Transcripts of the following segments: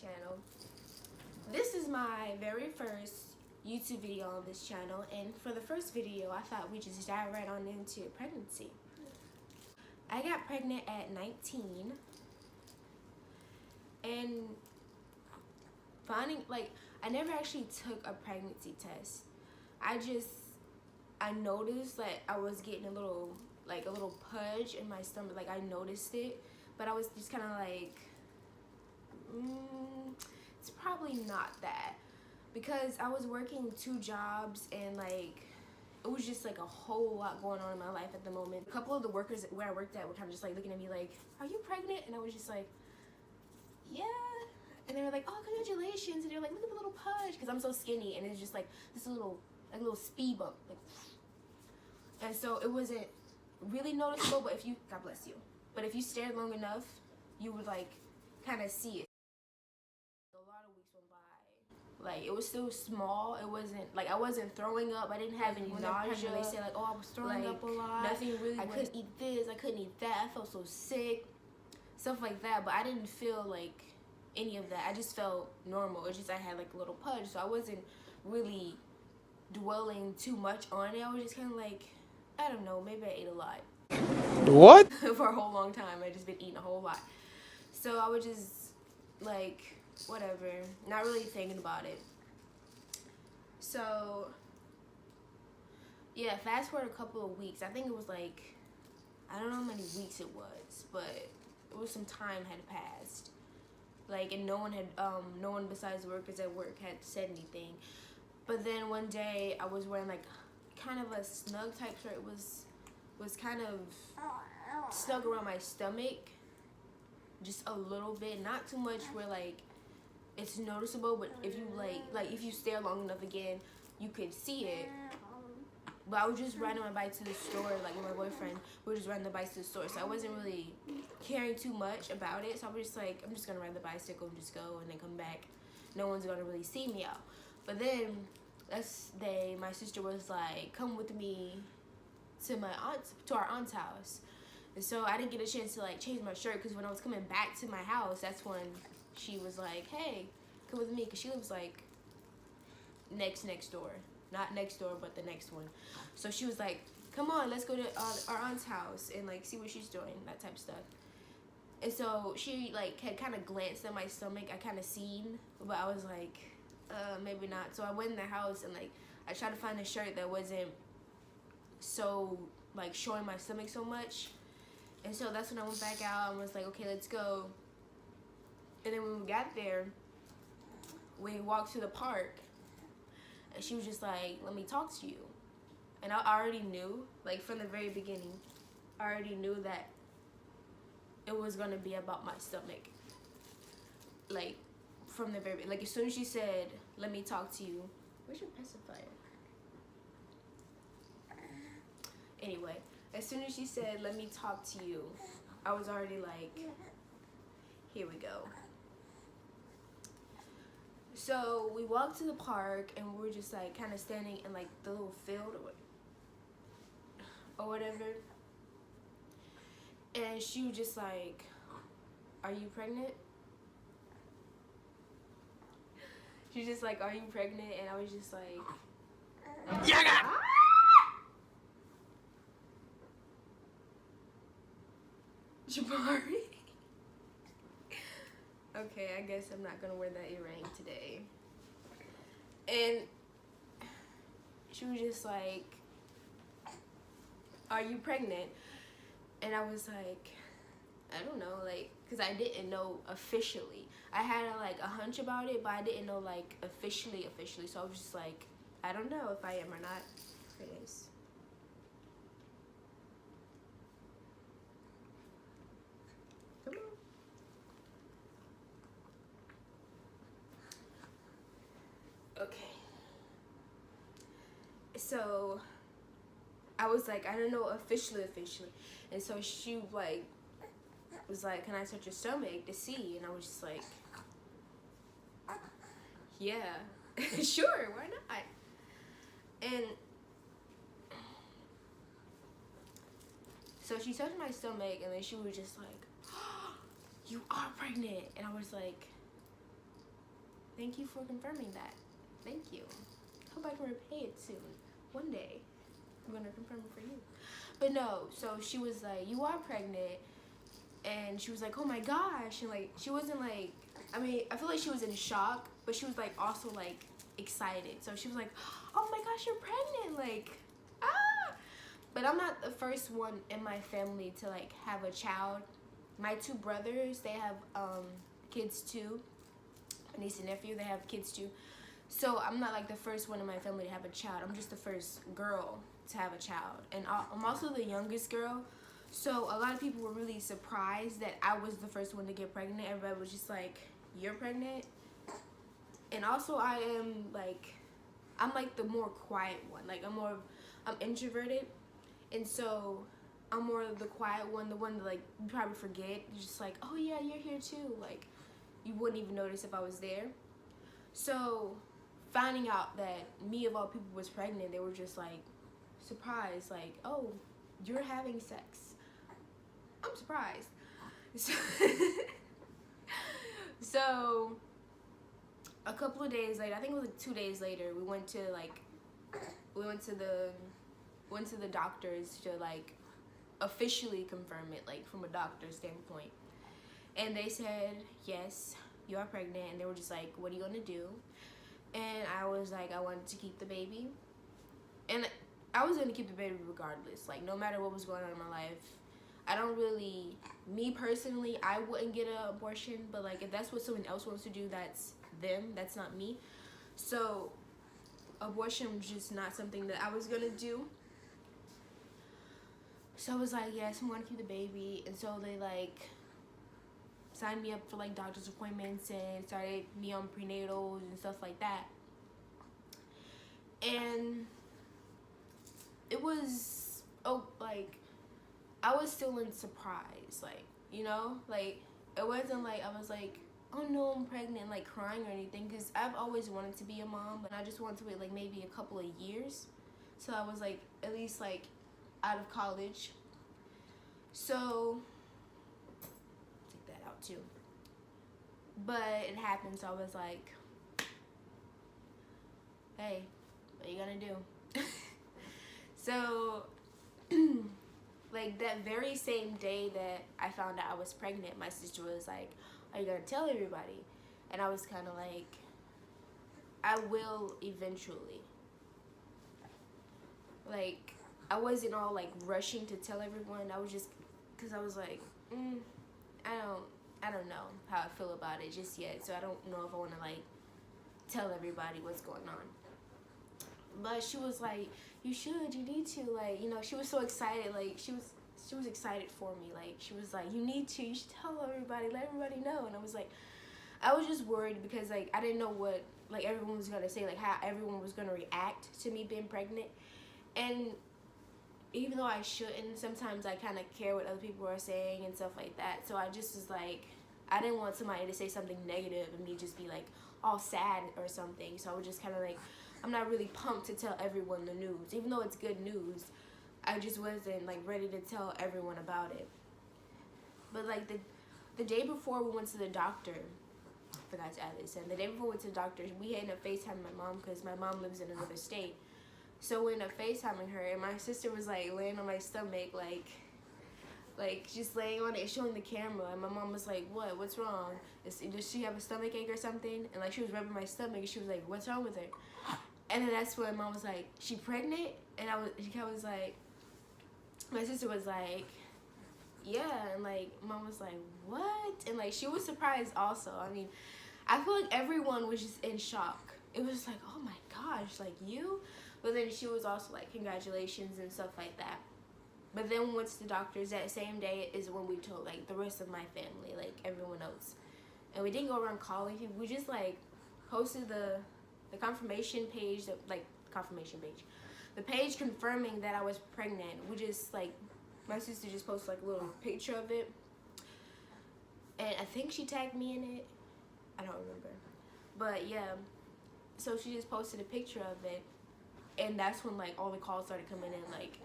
channel. This is my very first YouTube video on this channel, and for the first video I thought we'd just dive right on into pregnancy. I got pregnant at 19, and I never actually took a pregnancy test. I noticed that I was getting a little pudge in my stomach. Like, I noticed it, but I was just kind of like, it's probably not that, because I was working 2 jobs, and like it was just like a whole lot going on in my life at the moment. A couple of the workers where I worked at were kind of just like looking at me like, "Are you pregnant?" And I was just like, "Yeah." And they were like, "Oh, congratulations." And they're like, "Look at the little pudge," because I'm so skinny, and it's just like this little speed bump, like. And so it wasn't really noticeable, but if you, God bless you, but if you stared long enough, you would like kind of see it. A lot of weeks went by. Like, it was still small. It wasn't like I wasn't throwing up. I didn't have any nausea. They say like, "Oh, I was throwing up a lot." Nothing really. I couldn't eat this. I couldn't eat that. I felt so sick, stuff like that. But I didn't feel like any of that. I just felt normal. It's just I had like a little pudge, so I wasn't really dwelling too much on it. I was just kind of like, I don't know, maybe I ate a lot. What? For a whole long time, I just been eating a whole lot. So I was just like, whatever, not really thinking about it. So yeah, fast forward a couple of weeks. I think it was like, I don't know how many weeks it was, but it was some time had passed. Like, and no one besides the workers at work had said anything. But then one day I was wearing like kind of a snug type shirt. It was kind of snug around my stomach, just a little bit, not too much where like it's noticeable, but if you like if you stare long enough again, you could see it. But I was just riding my bike to the store, like with my boyfriend. We were just riding the bike to the store, so I wasn't really caring too much about it. So I was just like, I'm just gonna ride the bicycle and just go and then come back. No one's gonna really see me out. But then that day, my sister was like, "Come with me to our aunt's house." And so I didn't get a chance to like change my shirt, because when I was coming back to my house, that's when she was like, "Hey, come with me," because she lives like next door. Not next door, but the next one. So she was like, "Come on, let's go to our aunt's house and like see what she's doing," that type of stuff. And so she like had kind of glanced at my stomach. I kind of seen, but I was like, maybe not. So I went in the house and like I tried to find a shirt that wasn't so like showing my stomach so much. And so that's when I went back out and was like, "Okay, let's go." And then when we got there, we walked to the park. And she was just like, "Let me talk to you." And I already knew, like from the very beginning, I already knew that it was gonna be about my stomach. Like, from the very, like as soon as she said, "Let me talk to you," where's your pacifier? Anyway, as soon as she said, "Let me talk to you," I was already like, here we go. So we walked to the park, and we were just like kind of standing in like the little field or whatever. And she was just like, "Are you pregnant?" She was just like, "Are you pregnant?" And I was just like, Yaga! Jabari. Okay, I guess I'm not gonna wear that earring today. And she was just like, "Are you pregnant?" And I was like, I don't know, like, because I didn't know officially. I had like a hunch about it, but I didn't know like officially. So I was just like, I don't know if I am or not. Here it is. Come on. Okay. So I was like, I don't know officially. And so she like was like, "Can I touch your stomach to see?" And I was just like, yeah, sure, why not? And so she touched my stomach, and then she was just like, "Oh, you are pregnant." And I was like, Thank you for confirming that. Thank you. Hope I can repay it soon. One day. I'm gonna confirm it for you. But no, so she was like, you are pregnant. And she was like, oh my gosh. And like, she wasn't like, I mean, I feel like she was in shock, but she was like also like excited. So she was like, oh my gosh, you're pregnant. Like, ah. But I'm not the first one in my family to like have a child. My two brothers, they have kids too. My niece and nephew, they have kids too. So I'm not like the first one in my family to have a child. I'm just the first girl to have a child. And I'm also the youngest girl. So a lot of people were really surprised that I was the first one to get pregnant. Everybody was just like, you're pregnant? And also I'm like the more quiet one. Like I'm introverted. And so I'm more of the quiet one, the one that like you probably forget. You're just like, oh yeah, you're here too. Like you wouldn't even notice if I was there. So finding out that me of all people was pregnant, they were just like surprised, like, oh, you're having sex. I'm surprised. So a couple of days later, I think it was like 2 days later, we went to the doctors to like officially confirm it, like from a doctor's standpoint. And they said, yes, you are pregnant. And they were just like, what are you gonna do? And I was like, I wanted to keep the baby. And I was gonna keep the baby regardless, like no matter what was going on in my life. I don't really, me personally, I wouldn't get an abortion, but like if that's what someone else wants to do, that's them, that's not me. So abortion was just not something that I was gonna do. So I was like, yes, I'm gonna keep the baby. And so they like signed me up for like doctor's appointments and started me on prenatals and stuff like that. And it was, like I was still in surprise, like, you know, like it wasn't like I was like, oh no, I'm pregnant, like crying or anything, because I've always wanted to be a mom, but I just wanted to wait like maybe a couple of years, so I was like at least like out of college. So take that out too. But it happened, so I was like, hey, what are you gonna do? So like that very same day that I found out I was pregnant, my sister was like, are you gonna tell everybody? And I was kind of like, I will eventually. Like I wasn't all like rushing to tell everyone. I was just, because I was like, I don't know how I feel about it just yet, so I don't know if I want to like tell everybody what's going on. But she was like, you should, you need to, like, you know, she was so excited, like she was excited for me, like she was like, you need to, you should tell everybody, let everybody know. And I was like, I was just worried because like I didn't know what like everyone was gonna say, like how everyone was gonna react to me being pregnant. And even though I shouldn't, sometimes I kind of care what other people are saying and stuff like that. So I just was like, I didn't want somebody to say something negative and me just be like all sad or something. So I was just kind of like, I'm not really pumped to tell everyone the news. Even though it's good news, I just wasn't like ready to tell everyone about it. But like the day before we went to the doctor, I forgot to add this, and the day before we went to the doctor, we ended up FaceTiming my mom because my mom lives in another state. So we ended up FaceTiming her, and my sister was like laying on my stomach, like just laying on it, showing the camera. And my mom was like, what's wrong? Does she have a stomach ache or something? And like she was rubbing my stomach, and she was like, what's wrong with her? And then that's when mom was like, she pregnant? And she was like, my sister was like, yeah. And like mom was like, what? And like she was surprised also. I mean, I feel like everyone was just in shock. It was like, oh my gosh, like you? But then she was also like, congratulations and stuff like that. But then we went to the doctors that same day is when we told like the rest of my family, like everyone else. And we didn't go around calling people. We just like posted the confirmation page, the page confirming that I was pregnant. We just like, my sister just posted like a little picture of it. And I think she tagged me in it. I don't remember. But yeah, so she just posted a picture of it. And that's when like all the calls started coming in, like,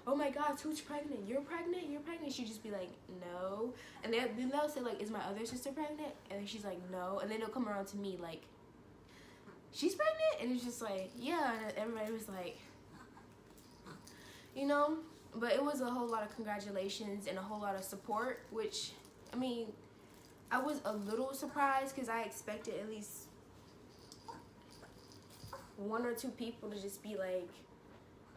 oh my God, who's pregnant? You're pregnant? You're pregnant? She'd just be like, no. And then they'll say like, is my other sister pregnant? And then she's like, no. And then they'll come around to me like, she's pregnant? And it's just like, yeah. And everybody was like, you know, but it was a whole lot of congratulations and a whole lot of support, which, I mean, I was a little surprised because I expected at least 1 or 2 people to just be like,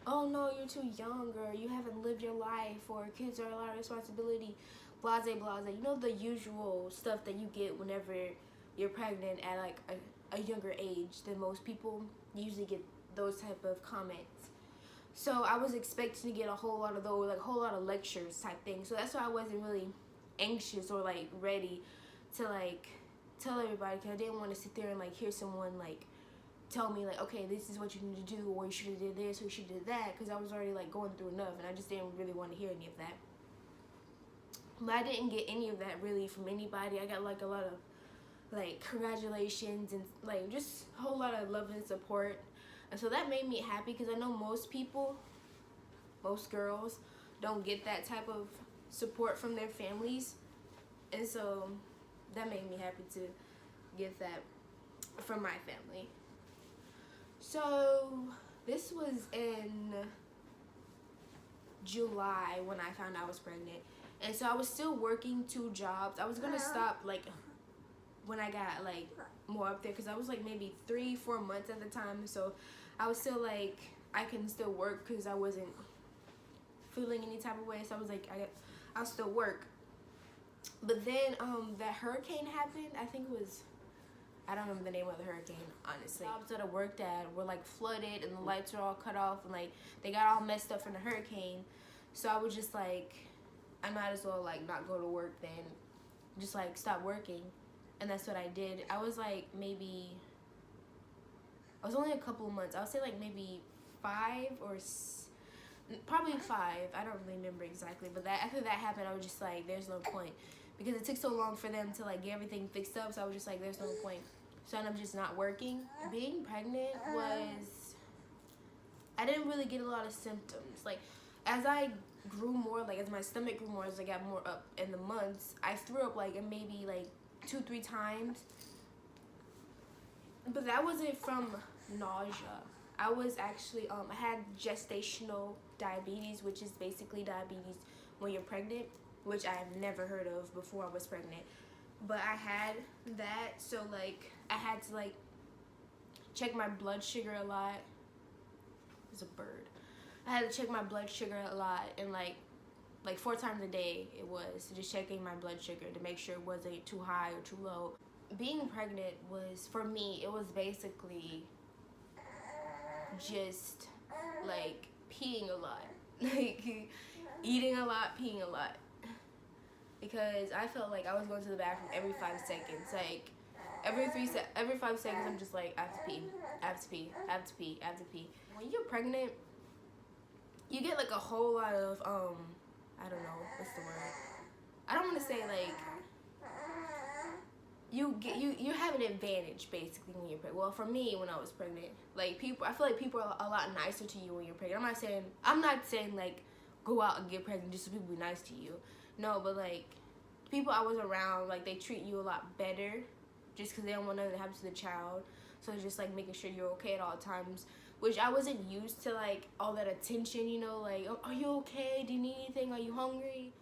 oh no, you're too young, or you haven't lived your life, or kids are a lot of responsibility, blase, blase. You know, the usual stuff that you get whenever you're pregnant at like a younger age than most people. You usually get those type of comments. So I was expecting to get a whole lot of those, like a whole lot of lectures type thing. So that's why I wasn't really anxious or like ready to like tell everybody, because I didn't want to sit there and like hear someone like tell me like, okay, this is what you need to do, or you should have did this, or you should have did that, because I was already like going through enough, and I just didn't really want to hear any of that. But I didn't get any of that really from anybody. I got like a lot of like congratulations and like just a whole lot of love and support, and so that made me happy, because I know most people, most girls, don't get that type of support from their families, and so that made me happy to get that from my family. So this was in July when I found out I was pregnant, and so I was still working 2 jobs. I was gonna stop like when I got like more up there, because I was like maybe 3-4 months at the time, so I was still like, I can still work because I wasn't feeling any type of way, so I was like, I'll still work. But then that hurricane happened. I think it was, I don't remember the name of the hurricane, honestly. Jobs that I worked at were like flooded, and the lights were all cut off, and like they got all messed up from the hurricane. So I was just like, I might as well like not go to work then, just like stop working. And that's what I did. I was like maybe, I was only a couple of months. I would say like maybe 5 or probably 5. I don't really remember exactly. But that after that happened, I was just like, there's no point, because it took so long for them to like get everything fixed up. So I was just like, there's no point. So I ended up just not working. Being pregnant was, I didn't really get a lot of symptoms. Like as I grew more, like as my stomach grew more, as I got more up in the months, I threw up like maybe like 2-3 times. But that wasn't from nausea. I was actually, I had gestational diabetes, which is basically diabetes when you're pregnant, which I have never heard of before I was pregnant. But I had that, so like I had to like check my blood sugar a lot. There's a bird. I had to check my blood sugar a lot, and like 4 times a day it was, just checking my blood sugar to make sure it wasn't too high or too low. Being pregnant was, for me, it was basically just like peeing a lot, like eating a lot, peeing a lot, because I felt like I was going to the bathroom every 5 seconds. Like every 5 seconds, I'm just like, I have to pee, I have to pee, I have to pee, I have to pee. When you're pregnant, you get like a whole lot of I don't know, what's the word? I don't want to say like, you have an advantage basically when you're pregnant. Well, for me, when I was pregnant, like people, I feel like people are a lot nicer to you when you're pregnant. I'm not saying like go out and get pregnant just so people be nice to you. No, but like people I was around, like they treat you a lot better just because they don't want nothing to happen to the child. So it's just like making sure you're okay at all times, which I wasn't used to, like all that attention, you know, like, oh, are you okay? Do you need anything? Are you hungry?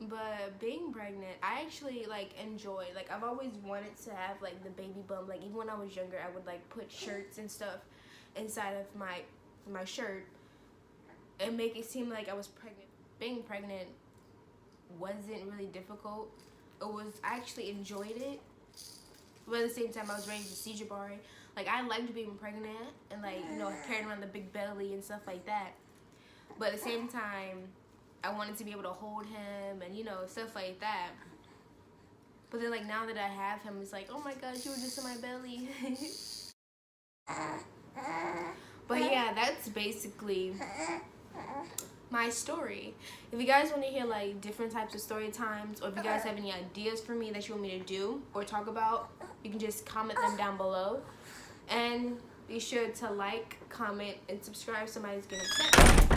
But being pregnant, I actually like enjoy, like I've always wanted to have like the baby bump. Like even when I was younger, I would like put shirts and stuff inside of my shirt and make it seem like I was pregnant. Being pregnant wasn't really difficult. I actually enjoyed it, but at the same time I was ready to see Jabari. Like I liked being pregnant and like, you know, carrying around the big belly and stuff like that. But at the same time, I wanted to be able to hold him and, you know, stuff like that. But then like now that I have him, it's like, oh my gosh, you were just in my belly. But yeah, that's basically my story. If you guys want to hear like different types of story times, or if you guys have any ideas for me that you want me to do or talk about, you can just comment them down below. And be sure to like, comment, and subscribe. Somebody's getting upset.